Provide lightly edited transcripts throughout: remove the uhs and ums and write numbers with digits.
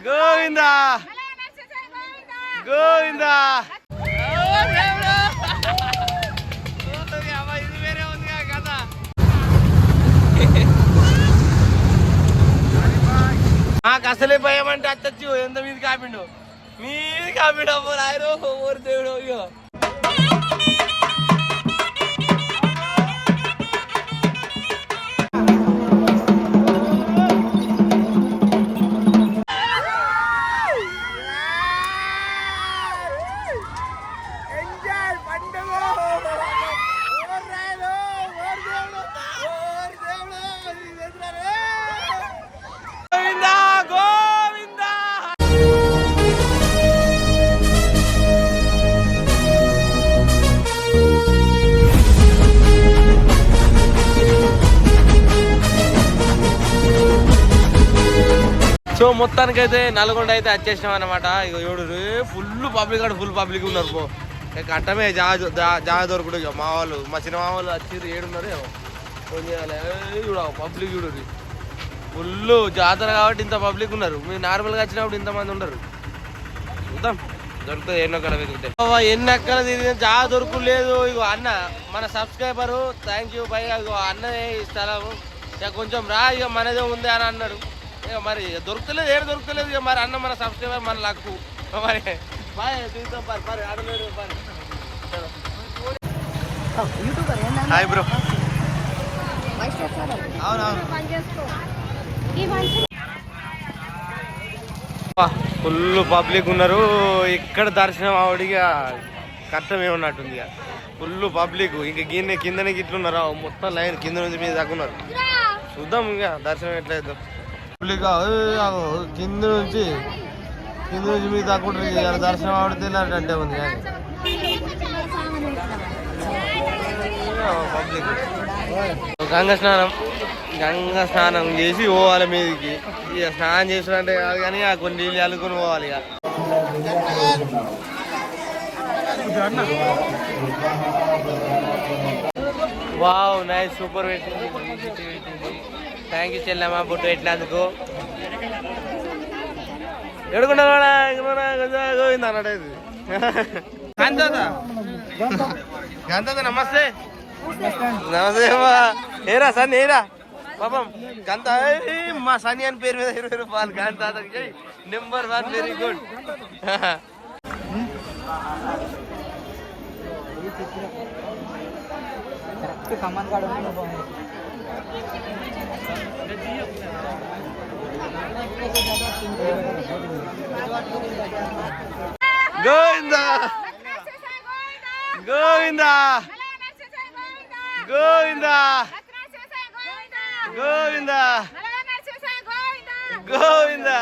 గోవిందా గోవిందా. ఇది వేరే ఉంది కదా. నాకు అసలే భయం అంటే అచ్చచ్చు ఎంత మీది కాపిండు మీది కాపిండు అమ్మో రాయరు ఓరు దేవుడు. అయ్యో సో మొత్తానికైతే నల్గొండ అయితే వచ్చేసినాం అనమాట. ఇక ఏడు ఫుల్ పబ్లిక్ అంటే ఫుల్ పబ్లిక్ ఉన్నారు. పో కట్టమే జాగ దొరకడు. ఇక మా వాళ్ళు మా చిన్న మా వాళ్ళు వచ్చి ఏడున్నారు ఏమో ఫోన్ చేయాలి. చూడవు పబ్లిక్ చూడరు ఫుల్ జాతర కాబట్టి ఇంత పబ్లిక్ ఉన్నారు. మీరు నార్మల్గా వచ్చినప్పుడు ఇంతమంది ఉండరు. చూద్దాం దొరుకుతుంది ఎన్నో కడ వెతుకుతే. ఎన్ని అక్కల జాగ దొరకలేదు. ఇగో అన్న మన సబ్స్క్రైబరు థ్యాంక్ యూ బై. ఇగో అన్నదే ఈ స్థలం ఇక కొంచెం రా ఇక మనదే ఉంది అని అన్నాడు. ఇక మరి దొరుకుతలేదు ఏడు దొరుకుతలేదు. ఇక మరి అన్న మన సబ్స్క్రైబర్ మన లక్కు మరి బాయ్ చూద్దాం పరి ఆడలేదు పరి. Hi bro. అవునవును ఫుల్ పబ్లిక్ ఉన్నారు. ఇక్కడ దర్శనం ఆవిడిగా కష్టం ఏమన్నట్టుంది. ఇక ఫుల్ పబ్లిక్ ఇంకా కిందనే గిట్లున్నారు. మొత్తం లైన్ కింద నుంచి మీద దాకా ఉన్నారు. చూద్దాం ఇక దర్శనం ఎట్లయిద్దాం. పబ్లిక్ కింద నుంచి మీద దాకా ఉంటుంది. దర్శనం ఆవిడ అంటే ఉంది కానీ పబ్లిక్. గంగా స్నానం చేసి పోవాలి మీదికి. ఇక స్నానం చేసినట్టే కాదు కానీ కొన్ని నీళ్ళు అల్లుకొని పోవాలి. ఇక వావ్ నైస్ సూపర్ పెట్టింది. థ్యాంక్ యూ చెల్లమ్మా బుట్టు పెట్టినందుకు. ఎడుకున్నాడా గోవిందా అన్నట్టు. గంత నమస్తే నమస్తే ఏరా సన్ని ఏరా పాపం గంత మా సన్ని అని పేరు మీద 20 రూపాయలు. గంత number 1 very good. Govinda Govinda Govinda Govinda Govinda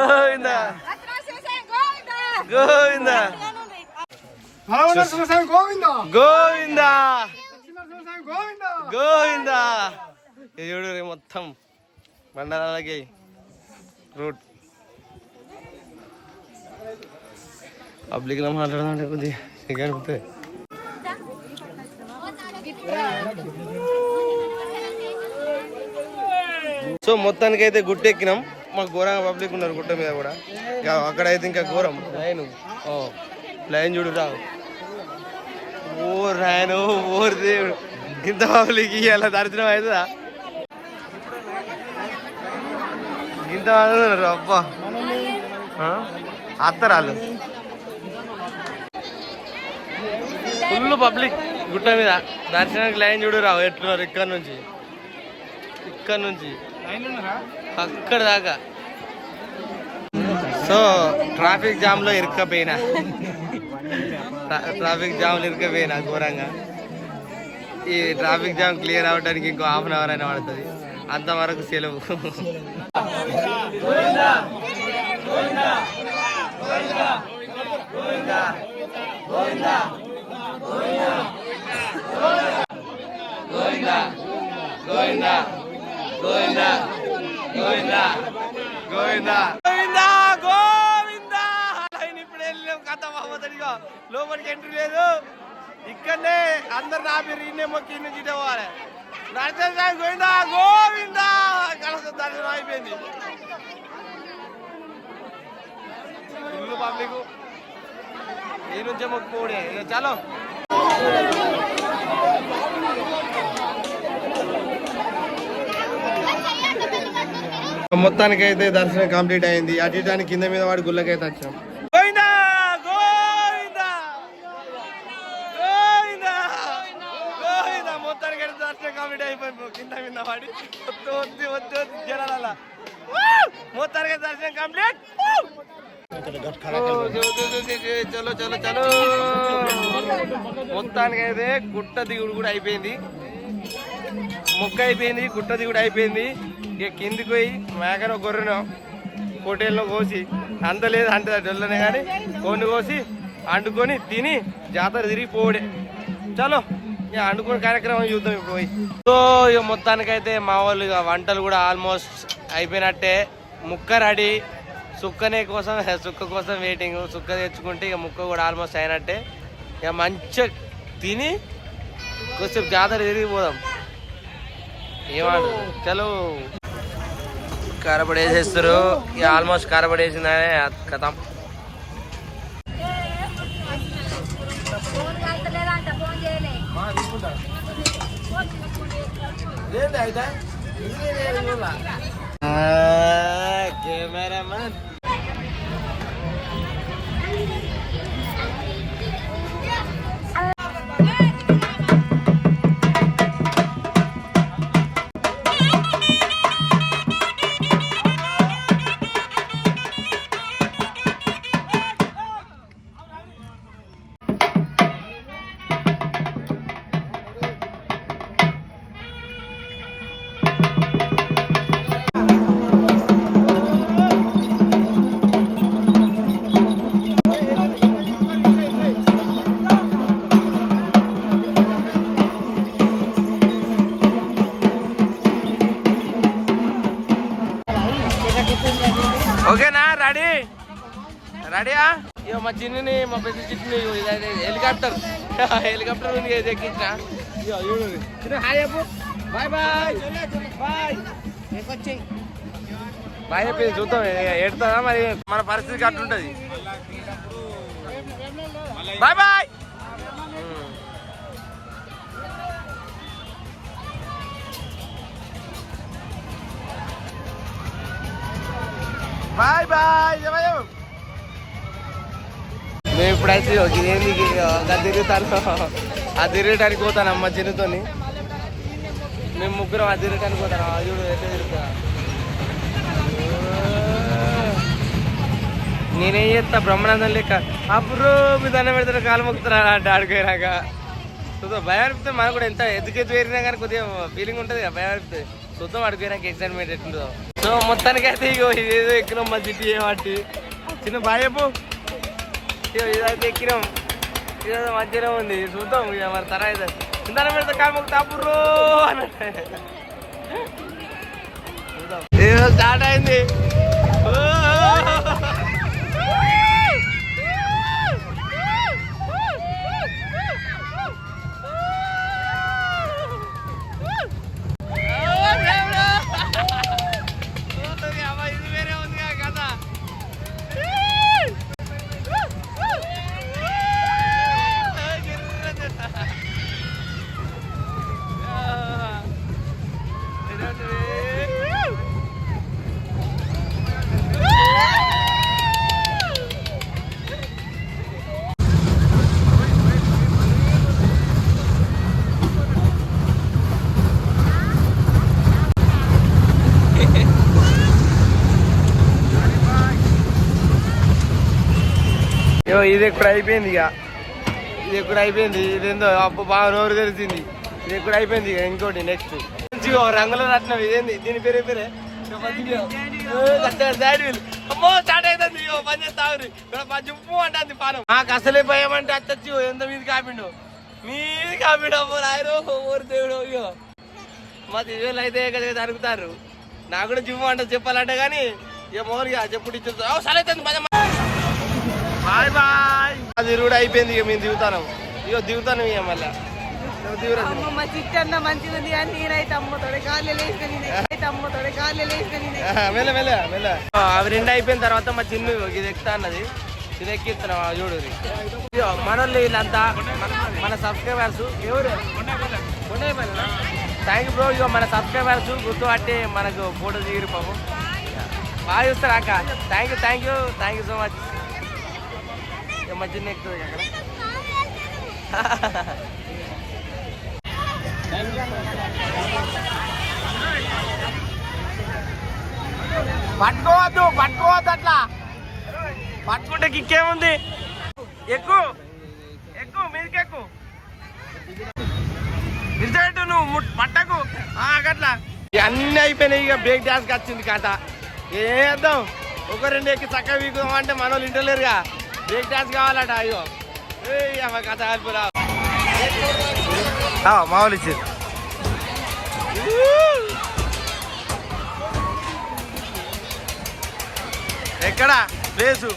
Govinda Govinda Govinda Govinda. చూడు మొత్తం మండలాలకి రూట్ పబ్లిక్లో మాట్లాడదామంటే కొద్దిగా సిగ్గుతుంది. సో మొత్తానికి అయితే గుట్ట ఎక్కినాం. మాకు ఘోరంగా పబ్లిక్ ఉన్నారు గుట్ట మీద కూడా. అక్కడైతే ఇంకా ఘోరం లైన్ చూడు రా. ఓ రాయను ఓర్ దేవుడు ఇంత పబ్లిక్ ఇలా దర్శనం అవుతుందా? ఇంత మంది ఉన్నారు అబ్బా. అత్తరాళ్ళు ఫుల్ పబ్లిక్ గుట్ట మీద. దర్శనానికి లైన్ చూడు రావు ఎట్లున్నారు. ఇక్కడ నుంచి అక్కడ దాకా. సో ట్రాఫిక్ జామ్లో ఇరుక్కపోయినా ఘోరంగా. ఈ ట్రాఫిక్ జామ్ క్లియర్ అవడానికి ఇంకో ½ అవర్ అయినా పడుతుంది. అంతవరకు సెలవు. ఇప్పుడు వెళ్ళాం కథ బాబోతడిగా. లోపలికి ఎంట్రీ లేదు. ఇక్కడనే అందరు నా పేరు ఇన్నే మొక్కి ఇన్ని చీట పోవాలి. గోవిందా గోవిందా కలస దర్శనం అయిపోయింది. ఇల్లు పబ్లిక్ ఈ నుంచే మొక్కుపోడే చాలు. మొత్తానికి అయితే దర్శనం కంప్లీట్ అయింది. అటు కింద మీద వాడి గుళ్ళకైతే వచ్చాం. మొత్తానికి అయితే దర్శనం కంప్లీట్ అయిపోయింది. కింద మీద వాడి జనాల మొత్తానికి దర్శనం కంప్లీట్. చలో చలో చలో. మొత్తానికి అయితే గుట్ట దిగుడు కూడా అయిపోయింది. మొక్క అయిపోయింది, గుట్ట దిగుడు అయిపోయింది. ఇక కిందికి పోయి మేకను గొర్రెను హోటల్లో కోసి అంత లేదు అంటే డొల్లనే కానీ కొన్ని కోసి వండుకొని తిని జాతర తిరిగి పోడే. చలో ఇక వండుకునే కార్యక్రమం చూద్దాం ఇప్పుడు పోయి. సో ఇక మొత్తానికైతే మా వాళ్ళు ఇక వంటలు కూడా ఆల్మోస్ట్ అయిపోయినట్టే. ముక్క రెడీ, సుక్క కోసం వెయిటింగ్. సుక్క తెచ్చుకుంటే ఇక ముక్క కూడా ఆల్మోస్ట్ అయినట్టే. ఇక మంచిగా తిని కొద్దిసేపు జాతర తిరిగి పోదాం. ఏమాడు చలో. కారపడి వేసేస్తారు. ఇక ఆల్మోస్ట్ కారపడి వేసిందనే కథం. కెమెరామన్ ఓకేనా? రెడీ రెడీయా? ఇక మా చిన్నని మా పెద్ద చిట్టుని హెలికాప్టర్ ఉంది ఎక్కించిన. హాయ్ చెప్పు. బాయ్ బాయ్ బాయ్ బాయ్ చెప్పింది. చూద్దాం ఎడుతుందా మరి, మన పరిస్థితి అట్లుంటది. Bye bye. Bye bye. మేము ఇప్పుడైతే ఇదేంది తిరుగుతాను, ఆ తిరగటానికి పోతాను అమ్మ చిన్నతోని. మేము ముగ్గురం ఆ తిరగటానికి పోతాను. చూడు ఎట్లా తిరుగుతా. నేనేం చేస్తా బ్రహ్మానందం లెక్క అప్పుడు మీ దండం పెడతారు, కాలు మొక్కుతారా అంటే ఆడిపోయినాక. చూద్దాం. భయం అనిపిస్తే మనకు కూడా ఎంత ఎదుకెత్తు వేరినా కానీ కొద్దిగా ఫీలింగ్ ఉంటుంది కదా. భయం అనిపిస్తుంది. చూద్దాం అడిపోయినాక ఎక్సైట్మెంట్ ఎట్లుంటుందో. సో మొత్తానికి అయితే ఇదేదో ఎక్కినాం మా చిట్టి ఏమాటి చిన్న బాయ్ చెప్పు. ఇదైతే ఎక్కినాం. ఇదేదో మంచిగా ఉంది. చూద్దాం ఇక మరి తర్వాత దండం పెడితే కాలు మొక్కుతా అప్పుడు అన్నట్టు చూద్దాం. ఏదో స్టార్ట్ అయింది. ఇది ఎక్కడ అయిపోయింది. ఇక ఇది ఎక్కడ అయిపోయింది. ఇదేందో అప్పు బాగా నోరు తెలిసింది. ఇది ఎక్కడ అయిపోయింది. ఇక ఇంకోటి నెక్స్ట్ మంచిగా రంగులో రత్నం. ఇదేంది దీని పేరే అమ్మో స్టార్ట్ అవుతుంది. పని చేస్తావు జుప్పు అంటుంది పానం. నాకు అసలే భయం అంటే అత్తచ్చు ఎంత మీది కాపిండు అమ్మో రాయరు ఊరు దేవుడు. అయ్యో మా తిరువేళ్ళు అయితే కదా తరుగుతారు. నాకు కూడా జుమ్ము అంట చెప్పాలంటే కానీ ఇక మోరుగా చెప్పుడు ఇచ్చేది సరే అవుతుంది. Bye bye. అది కూడా అయిపోయింది. ఇక మేము దిగుతాను. ఇక దిగుతాను ఇక మళ్ళీ అమ్మ చిట్టన్న మంచిగా ఉంది కానీ నేనైతే అమ్మతోడే కాళ్ళు లేచిన అవి రెండు అయిపోయిన తర్వాత మా చిన్ను ఇది ఎక్కుతా అన్నది, ఇది ఎక్కిస్తున్నాం చూడు. మనోళ్ళు వీళ్ళంతా మన సబ్స్క్రైబర్స్ ఎవరు థ్యాంక్ యూ బ్రో. ఇక మన సబ్స్క్రైబర్స్ గుర్తుపట్టి మనకు ఫోటో దిగిరు పాపం, బాగా చూస్తారు అక్క. Thank you so much. మా చిన్న ఎక్కుతుంది అక్కడ. పట్టుకోవద్దు అట్లా, పట్టుకుంటే కిక్కేముంది. ఎక్కువ మీదకి ఎక్కువ నిజాడు, నువ్వు పట్టకు అట్లా. అన్నీ అయిపోయినాయి, ఇక బ్రేక్ డాన్స్కి వచ్చింది కథ. ఏద్దాం ఒక రెండు ఎక్కి చక్కగా వీకుదాం అంటే మన వాళ్ళు ఇంటలేరుగా, బ్రేక్ డాన్స్ కావాలట. అయ్యో అమ్మ కథ కలిపిరా మా వాళ్ళు ఇచ్చేది. ఎక్కడ ప్లేసు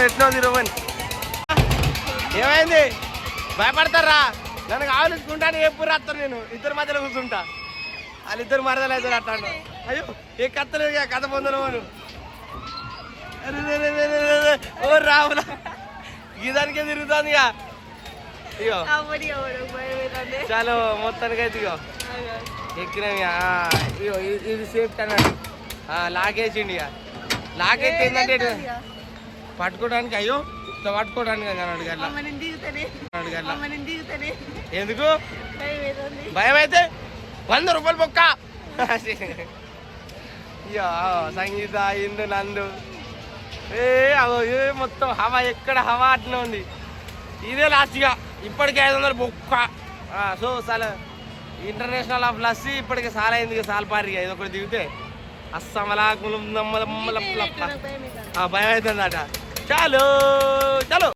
ఎట్లా తిరగని. ఏమైంది భయపడతారా? నన్ను ఆలోచించుకుంటాను ఎప్పుడు రాస్తారు. నేను ఇద్దరు మధ్యలో కూర్చుంటా, వాళ్ళిద్దరు మరదలు అవుతారు అట్లా. అయ్యో ఏ కత్తలేదు కథ పొందను అని. ఓ రావులా గీదానికే తిరుగుతుంది ఇక. ఇగో చాలు మొత్తానికి అయితే ఇగో ఎక్కినాం. ఇగో ఇది సేఫ్టీ అన్నాడు, లాగేసిండి. ఇక లాగైతే ఏంటంటే పట్టుకోవడానికి, అయ్యో ఇట్లా పట్టుకోవడానికి అడిగాను. ఎందుకు భయం అయితే 100 రూపాయలు బొక్క. ఇయ్యో సంగీత ఇందు నందు ఏ మొత్తం హవా, ఎక్కడ హవా అట్నే ఉంది. ఇదే లాస్ట్గా ఇప్పటికే 500 బొక్క. సో చాలా ఇంటర్నేషనల్ ఆఫ్ లస్సీ ఇప్పటికే చాలా అయింది. సాల్ పారిగా ఇది ఒకటి దిగితే అస్సమలా భయం అవుతుందట. చలో చలో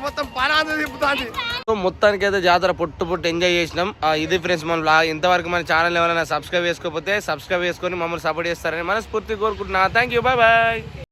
మొత్తం పనాంద తిప్పుతుంది. మొత్తానికి అయితే జాతర పొట్టు ఎంజాయ్ చేసినాం. ఇది ఫ్రెండ్స్ మన బ్లాగ్. ఇంతవరకు మన ఛానల్ ఎవరైనా సబ్స్క్రైబ్ చేసుకోకపోతే సబ్స్క్రైబ్ చేసుకొని మమ్మల్ని సపోర్ట్ చేస్తారని మనస్ఫూర్తి కోరుకుంటున్నా. Thank you, bye bye.